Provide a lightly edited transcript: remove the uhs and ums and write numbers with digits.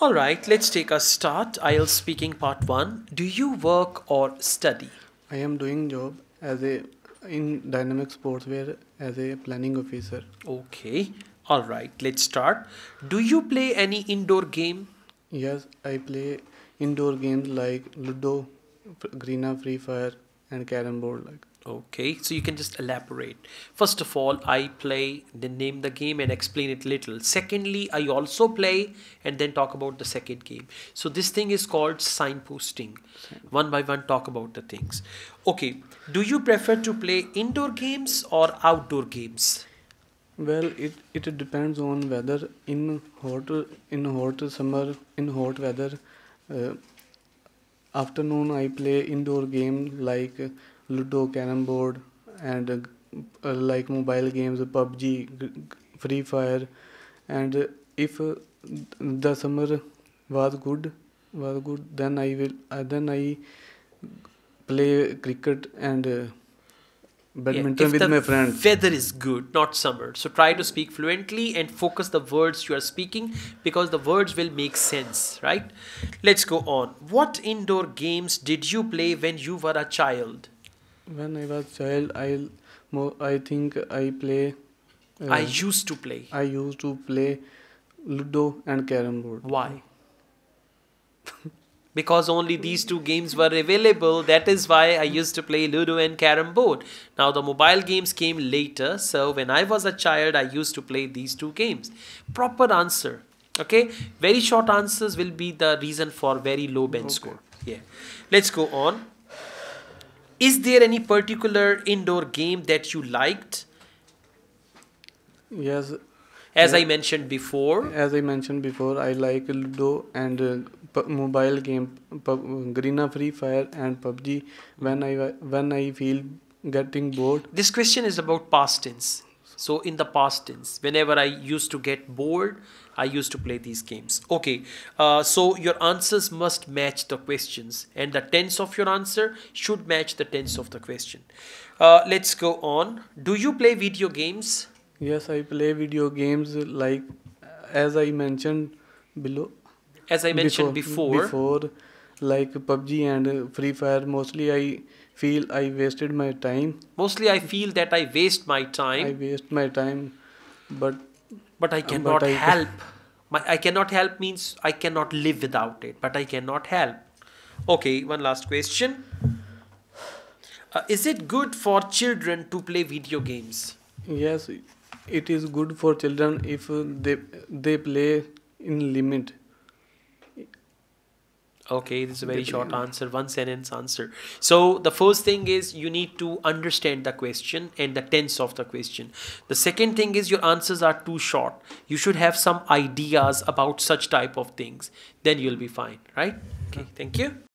All right, let's take a start. IELTS speaking part 1. Do you work or study? I am doing job as a in dynamic sportswear as a planning officer. Okay. All right, let's start. Do you play any indoor game? Yes, I play indoor games like Ludo, Greena, Free Fire, and Carrom board. Like Okay, so you can just elaborate. First of all, I play, then name the game and explain it little. Secondly, I also play and then talk about the second game. So this thing is called signposting. One by one, talk about the things. Okay, do you prefer to play indoor games or outdoor games? well, it depends on weather. In hot summer in hot weather, uh, afternoon I play indoor games like Ludo, Carrom board, and like mobile games, PUBG, Free Fire, and if the summer was good then I play cricket and Yeah, badminton if with the my friends. weather is good, not summer. So try to speak fluently and focus the words you are speaking because the words will make sense, right? Let's go on. What indoor games did you play when you were a child? When I was child, I think I uh, used to play. I used to play Ludo and Carrom board. Why? Because only these two games were available. That is why I used to play Ludo and Carrom board. Now the mobile games came later. So when I was a child, I used to play these two games. Proper answer. Okay. Very short answers will be the reason for very low bench Okay. score. Yeah. Let's go on. Is there any particular indoor game that you liked? Yes, As uh, I mentioned before. as I mentioned before, I like Ludo and mobile game, Greena, Free Fire, and PUBG. When I feel getting bored, This question is about past tense. So in the past tense, whenever I used to get bored, I used to play these games. Okay, so your answers must match the questions, and the tense of your answer should match the tense of the question. Let's go on. Do you play video games? yes, I play video games like as I mentioned below As I mentioned before before, before like PUBG and Free Fire. Mostly I feel I wasted my time. mostly I feel that I waste my I time, waste my time, but but I but cannot I help. I cannot help means I cannot live without it, but I cannot help. Okay, one last question. Is it good for children to play video games? yes, it is good for children if they play in limit. Okay, this is a They very play short answer, one sentence answer. So the first thing is you need to understand the question and the tense of the question. The second thing is your answers are too short. You should have some ideas about such type of things. Then you'll be fine, right? Okay, thank you.